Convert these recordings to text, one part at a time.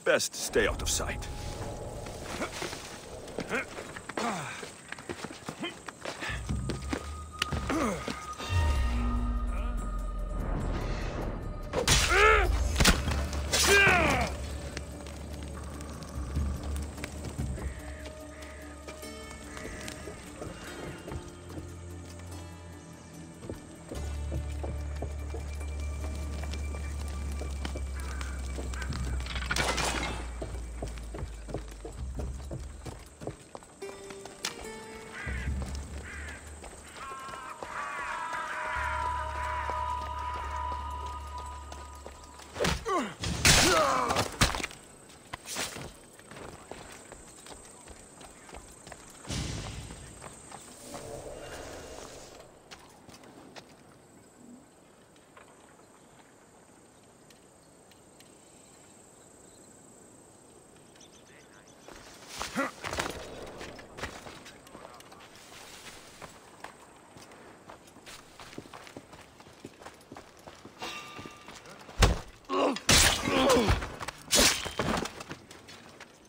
Best stay out of sight.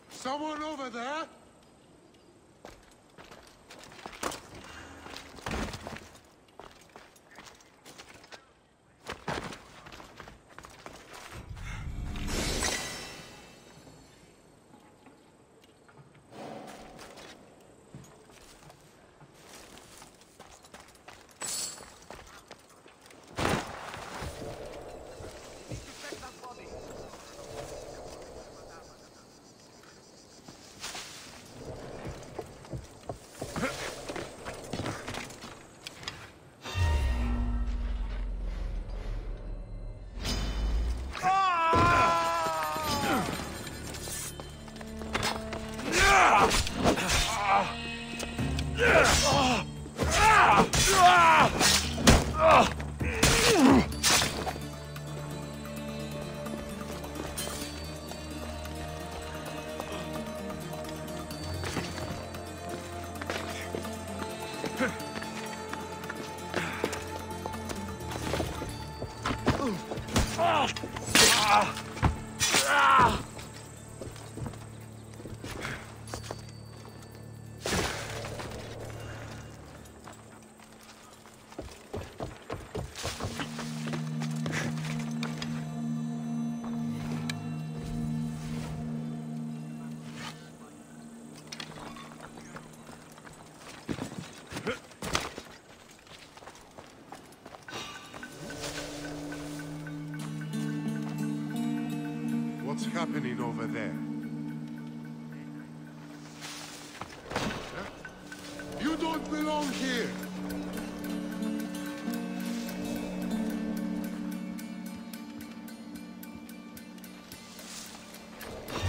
Someone over there? What's happening over there? Huh? You don't belong here!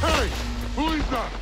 Hey! Who is that?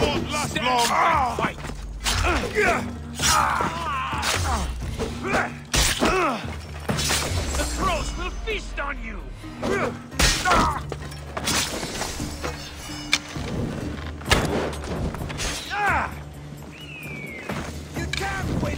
won't last long. Fight! The crows will feast on you! You can't win!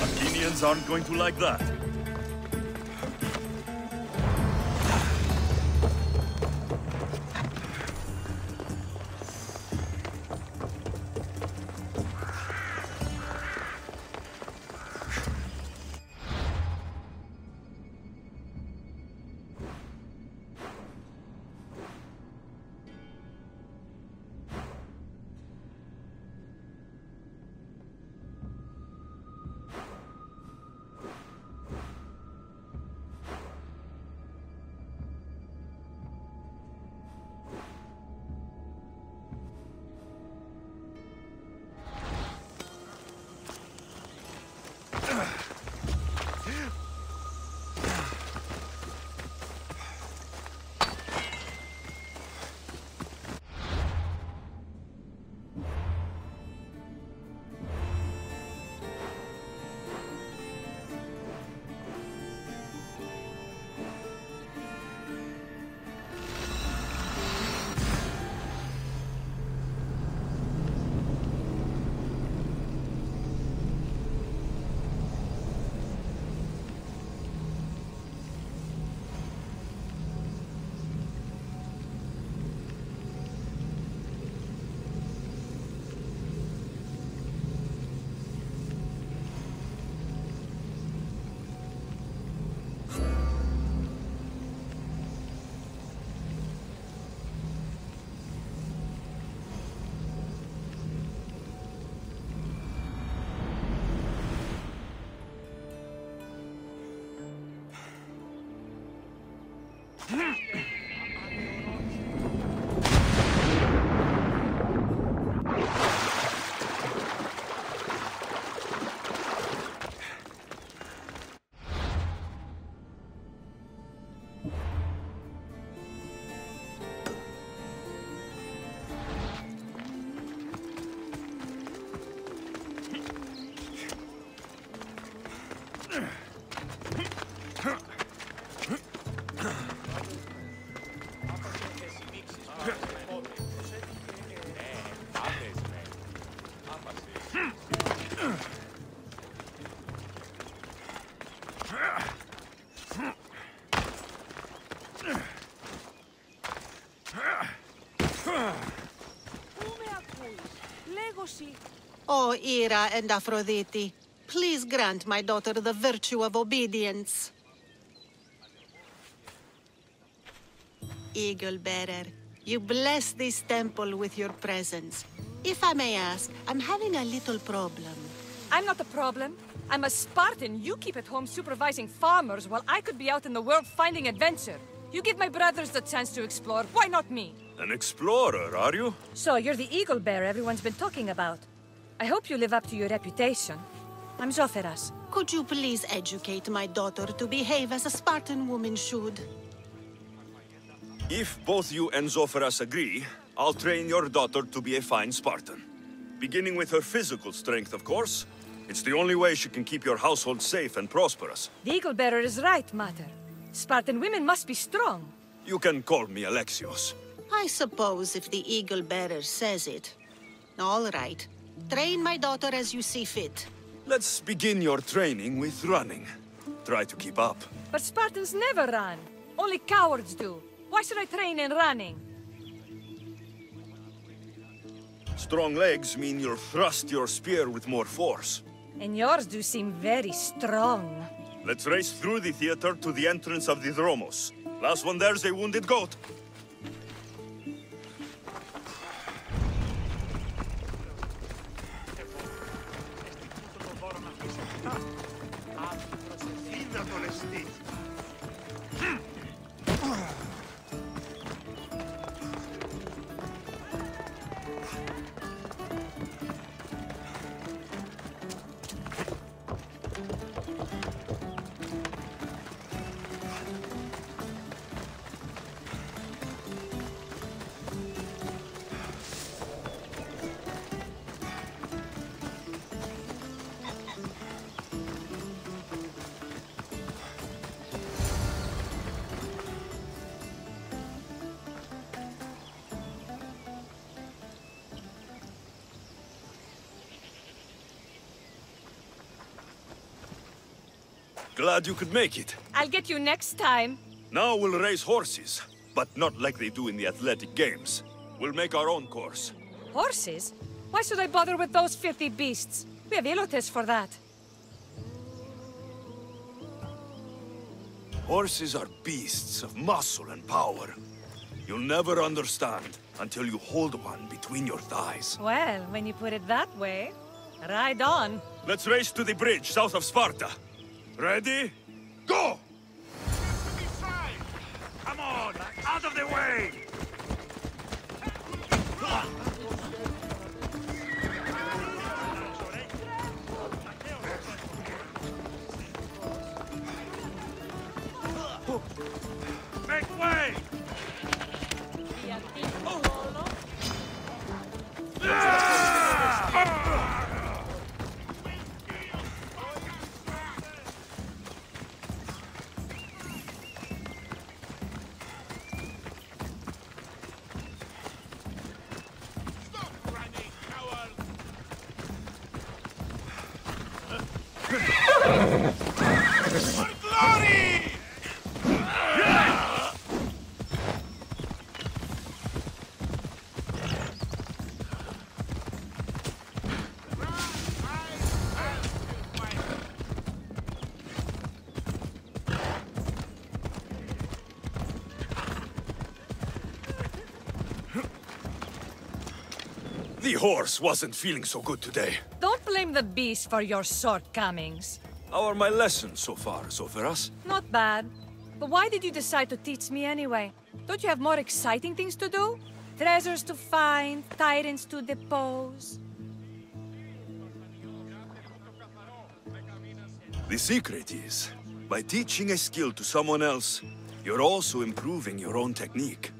Athenians aren't going to like that. O Ira and Aphrodite, please grant my daughter the virtue of obedience. Eagle-bearer, you bless this temple with your presence. If I may ask, I'm having a little problem. I'm not the problem. I'm a Spartan. You keep at home supervising farmers while I could be out in the world finding adventure. You give my brothers the chance to explore. Why not me? An explorer, are you? So you're the eagle bearer everyone's been talking about. I hope you live up to your reputation. I'm Zoferas. Could you please educate my daughter to behave as a Spartan woman should? If both you and Zoferas agree, I'll train your daughter to be a fine Spartan. Beginning with her physical strength, of course. It's the only way she can keep your household safe and prosperous. The eagle bearer is right, Mater. Spartan women must be strong. You can call me Alexios. I suppose if the eagle-bearer says it. All right. Train my daughter as you see fit. Let's begin your training with running. Try to keep up. But Spartans never run. Only cowards do. Why should I train in running? Strong legs mean you'll thrust your spear with more force. And yours do seem very strong. Let's race through the theater to the entrance of the Dromos. Last one there's a wounded goat. Glad you could make it. I'll get you next time. Now we'll race horses, but not like they do in the athletic games. We'll make our own course. Horses? Why should I bother with those filthy beasts? We have Elotes for that. Horses are beasts of muscle and power. You'll never understand until you hold one between your thighs. Well, when you put it that way, ride on. Let's race to the bridge south of Sparta. Ready? Go! Come on, out of the way! Make way! The horse wasn't feeling so good today. Don't blame the beast for your shortcomings. How are my lessons so far, Zoferas? Not bad. But why did you decide to teach me anyway? Don't you have more exciting things to do? Treasures to find, tyrants to depose. The secret is, by teaching a skill to someone else, you're also improving your own technique.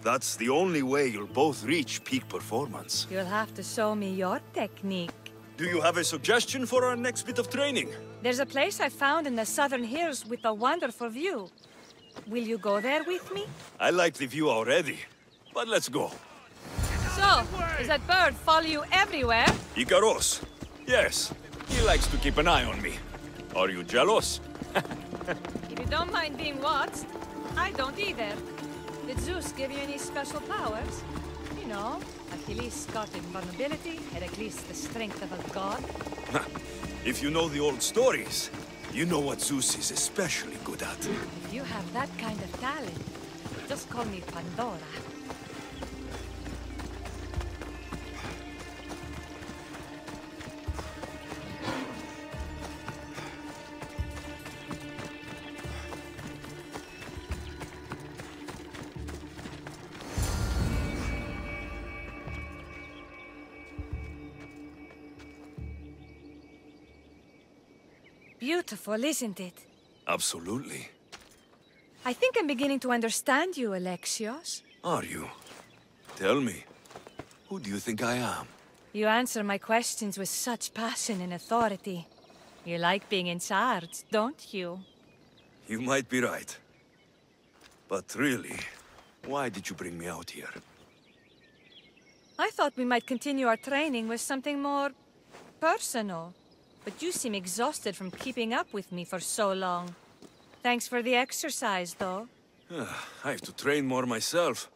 That's the only way you'll both reach peak performance. You'll have to show me your technique. Do you have a suggestion for our next bit of training? There's a place I found in the southern hills with a wonderful view. Will you go there with me? I like the view already, but let's go. So, does that bird follow you everywhere? Ikaros. Yes, he likes to keep an eye on me. Are you jealous? If you don't mind being watched, I don't either. Did Zeus give you any special powers? You know, Achilles got invulnerability, Heracles the strength of a god. If you know the old stories, you know what Zeus is especially good at. If you have that kind of talent, just call me Pandora. Beautiful, isn't it? Absolutely. I think I'm beginning to understand you, Alexios. Are you? Tell me, who do you think I am? You answer my questions with such passion and authority. You like being in charge, don't you? You might be right. But really, why did you bring me out here? I thought we might continue our training with something more personal. But you seem exhausted from keeping up with me for so long. Thanks for the exercise, though. I have to train more myself.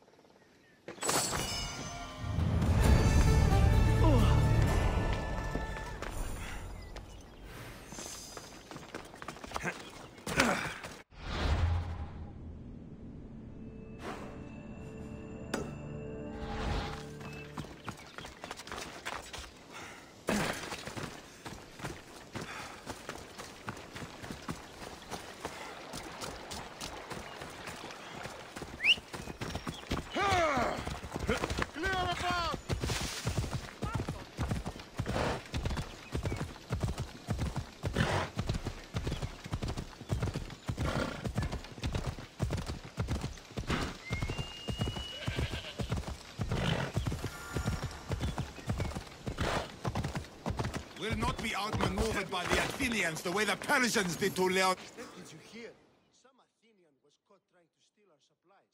will not be outmaneuvered by the Athenians the way the Persians did to Leon. Did you hear? Some Athenian was caught trying to steal our supplies.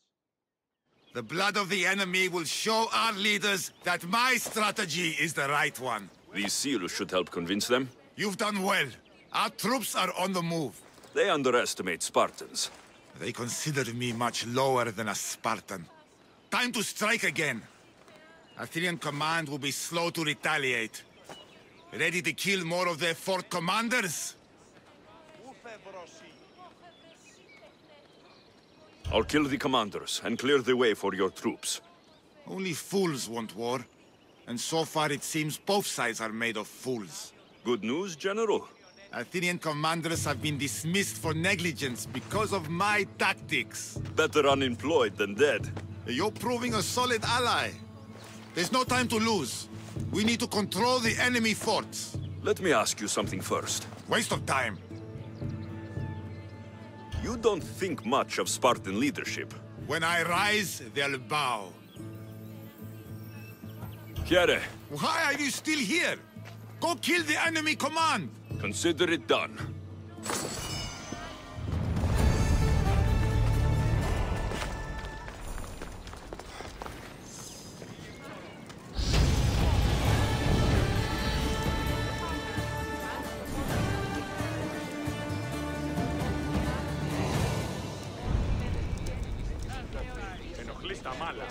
The blood of the enemy will show our leaders that my strategy is the right one. These seals should help convince them. You've done well. Our troops are on the move. They underestimate Spartans. They consider me much lower than a Spartan. Time to strike again. Athenian command will be slow to retaliate. Ready to kill more of their fort commanders? I'll kill the commanders and clear the way for your troops. Only fools want war. And so far it seems both sides are made of fools. Good news, General? Athenian commanders have been dismissed for negligence because of my tactics. Better unemployed than dead. You're proving a solid ally. There's no time to lose. We need to control the enemy forts. Let me ask you something first. Waste of time. You don't think much of Spartan leadership. When I rise, they'll bow. Here, Why are you still here? Go kill the enemy command! consider it done. Ενοχλείς τα μάλα.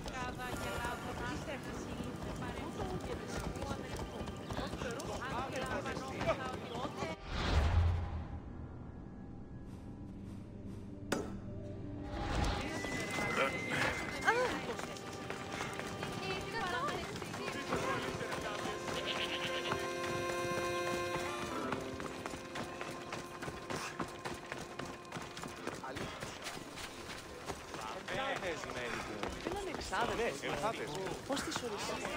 Πώς τις ορίσατε?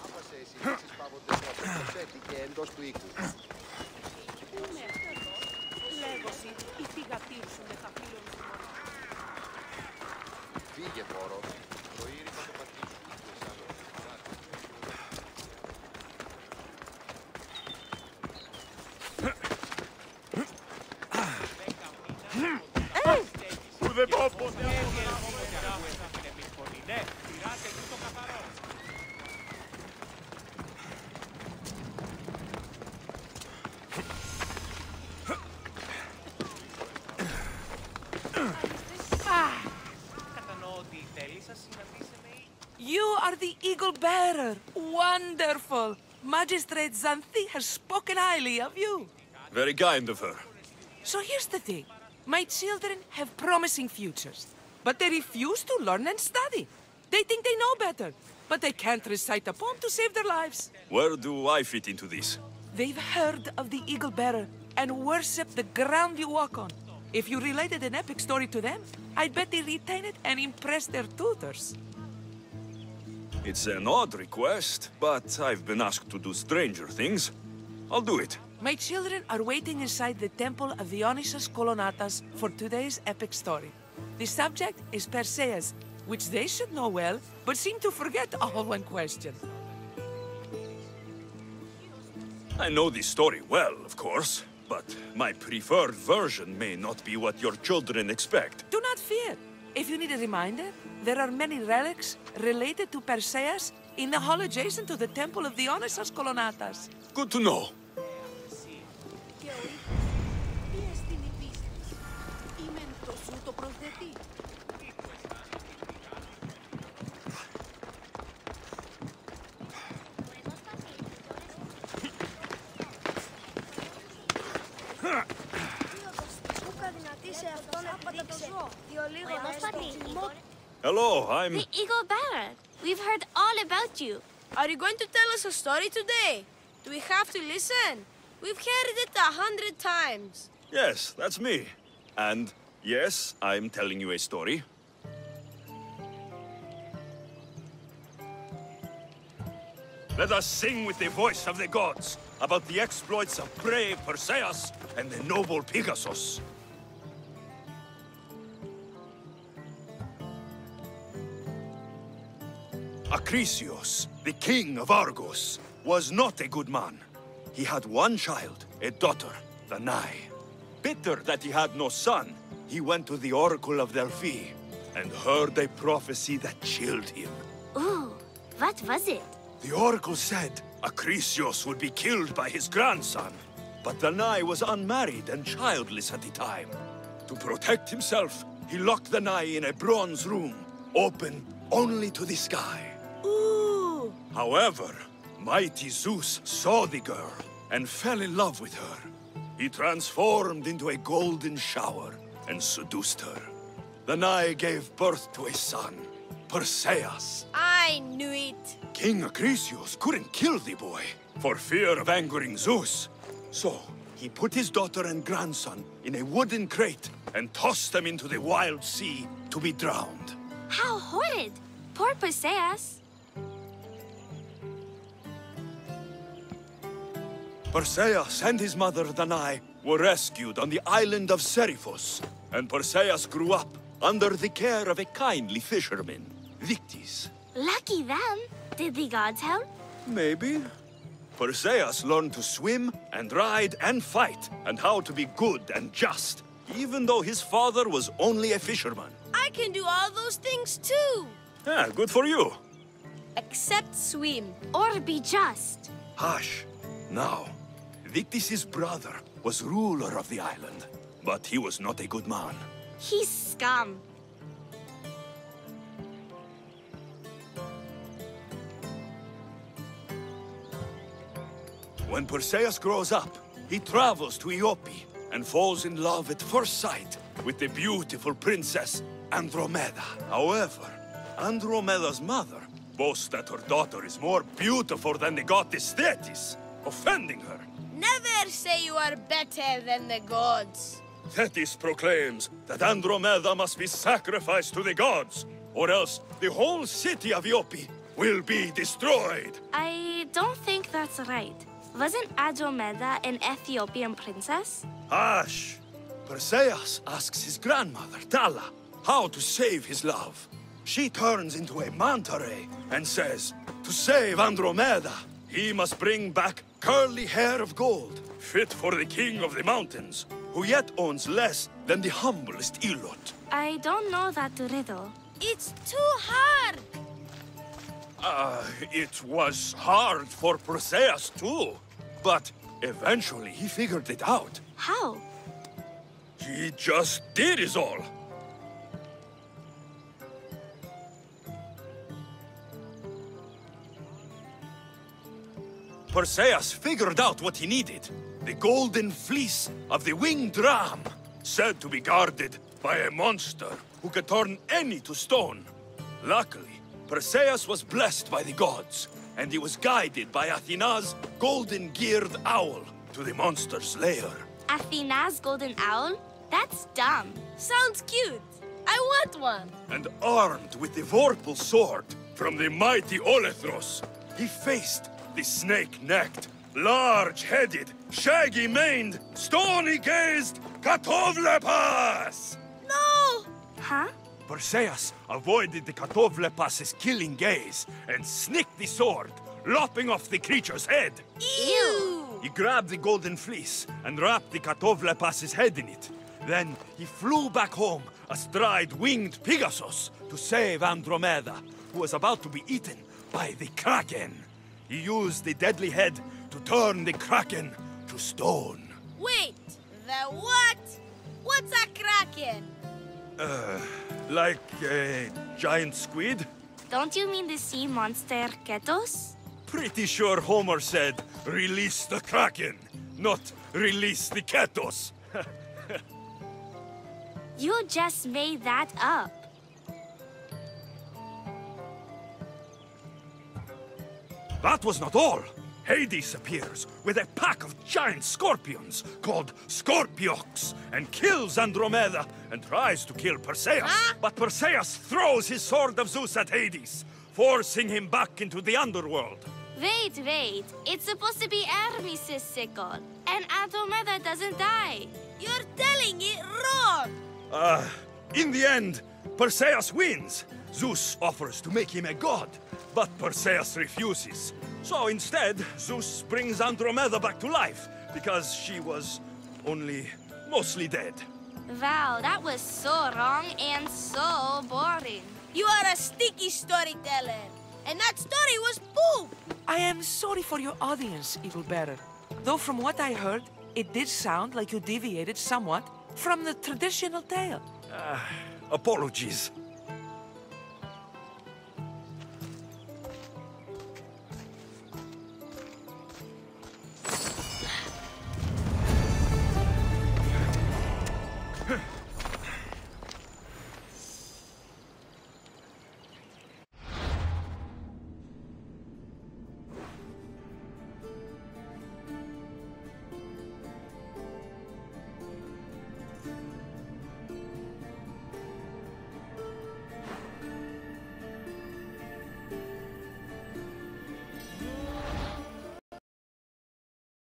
Άπασε οι συνήθεις πάγονται στο απόστοσέτη και εντός του οίκου. Λέγωση, η θυγατή σου με τα φίλων σου. Φύγε, μωρό. Το ήρυμα το πατήσου. Που δεν πω ποτέ. Ναι, τυράτε το καθαρό. Κατανοώ ότι θέλει σας συναντήσει με... You are the eagle bearer. Wonderful. Magistrate Xanthi has spoken highly of you. Very kind of her. So here's the thing. My children have promising futures, but they refuse to learn and study. They think they know better, but they can't recite a poem to save their lives. Where do I fit into this? They've heard of the eagle bearer and worship the ground you walk on. If you related an epic story to them, I bet they retain it and impress their tutors. It's an odd request, but I've been asked to do stranger things. I'll do it. My children are waiting inside the temple of Dionysus Kolonatas for today's epic story. The subject is Perseus, which they should know well, but seem to forget all when questioned. I know this story well, of course, but my preferred version may not be what your children expect. Do not fear. If you need a reminder, there are many relics related to Perseus in the hall adjacent to the temple of Dionysus Kolonatas. Good to know. Hello, I'm... The Eagle Bearer. We've heard all about you. Are you going to tell us a story today? Do we have to listen? We've heard it 100 times. Yes, that's me. And yes, I'm telling you a story. Let us sing with the voice of the gods. about the exploits of brave Perseus and the noble Pegasus. Acrisius, the king of Argos, was not a good man. He had one child, a daughter, Danae. Bitter that he had no son, he went to the oracle of Delphi and heard a prophecy that chilled him. Ooh, what was it? The oracle said Acrisius would be killed by his grandson. But Danae was unmarried and childless at the time. To protect himself, he locked Danae in a bronze room, open only to the sky. Ooh! However, mighty Zeus saw the girl and fell in love with her. He transformed into a golden shower and seduced her. Danae gave birth to a son, Perseus. I knew it. King Acrisius couldn't kill the boy for fear of angering Zeus. So, he put his daughter and grandson in a wooden crate and tossed them into the wild sea to be drowned. How horrid! Poor Perseus. Perseus and his mother Danae were rescued on the island of Seriphos, and Perseus grew up under the care of a kindly fisherman, Victis. Lucky them. Did the gods help? Maybe. Perseus learned to swim and ride and fight, and how to be good and just, even though his father was only a fisherman. I can do all those things too. Yeah, good for you. Except swim. Or be just. Hush. Now, Victis' brother was ruler of the island, but he was not a good man. He's scum. When Perseus grows up, he travels to Iope and falls in love at first sight with the beautiful princess Andromeda. However, Andromeda's mother boasts that her daughter is more beautiful than the goddess Thetis, offending her. Never say you are better than the gods. Thetis proclaims that Andromeda must be sacrificed to the gods, or else the whole city of Iope will be destroyed. I don't think that's right. Wasn't Andromeda an Ethiopian princess? Hush! Perseus asks his grandmother, Thala, how to save his love. She turns into a manta ray and says, to save Andromeda, he must bring back curly hair of gold, fit for the king of the mountains, who yet owns less than the humblest Elot. I don't know that riddle. It's too hard. It was hard for Perseus too, but eventually he figured it out. How? He just did is all. Perseus figured out what he needed. The golden fleece of the winged ram, said to be guarded by a monster who could turn any to stone. Luckily, Perseus was blessed by the gods, and he was guided by Athena's golden-geared owl to the monster's lair. Athena's golden owl? That's dumb. Sounds cute. I want one. And armed with the vorpal sword from the mighty Olethros, he faced the snake-necked, large-headed, shaggy-maned, stony-gazed Katovlepas! No! Huh? Perseus avoided the Katovlepas' killing gaze and snicked the sword, lopping off the creature's head. Ew! He grabbed the golden fleece and wrapped the Katovlepas' head in it. Then he flew back home astride winged Pegasus to save Andromeda, who was about to be eaten by the Kraken. He used the deadly head to turn the Kraken to stone. Wait, the what? What's a kraken? Like a giant squid? Don't you mean the sea monster Ketos? Pretty sure Homer said, release the Kraken, not release the Ketos. You just made that up. That was not all. Hades appears with a pack of giant scorpions called Scorpiox and kills Andromeda and tries to kill Perseus. Huh? But Perseus throws his sword of Zeus at Hades, forcing him back into the underworld. Wait. It's supposed to be Hermes' sickle, and Andromeda doesn't die. You're telling it wrong! In the end, Perseus wins. Zeus offers to make him a god, but Perseus refuses. So instead, Zeus brings Andromeda back to life, because she was only mostly dead. Wow, that was so wrong and so boring. You are a sticky storyteller, and that story was poop! I am sorry for your audience, Evil Bearer. Though from what I heard, it did sound like you deviated somewhat from the traditional tale. Apologies.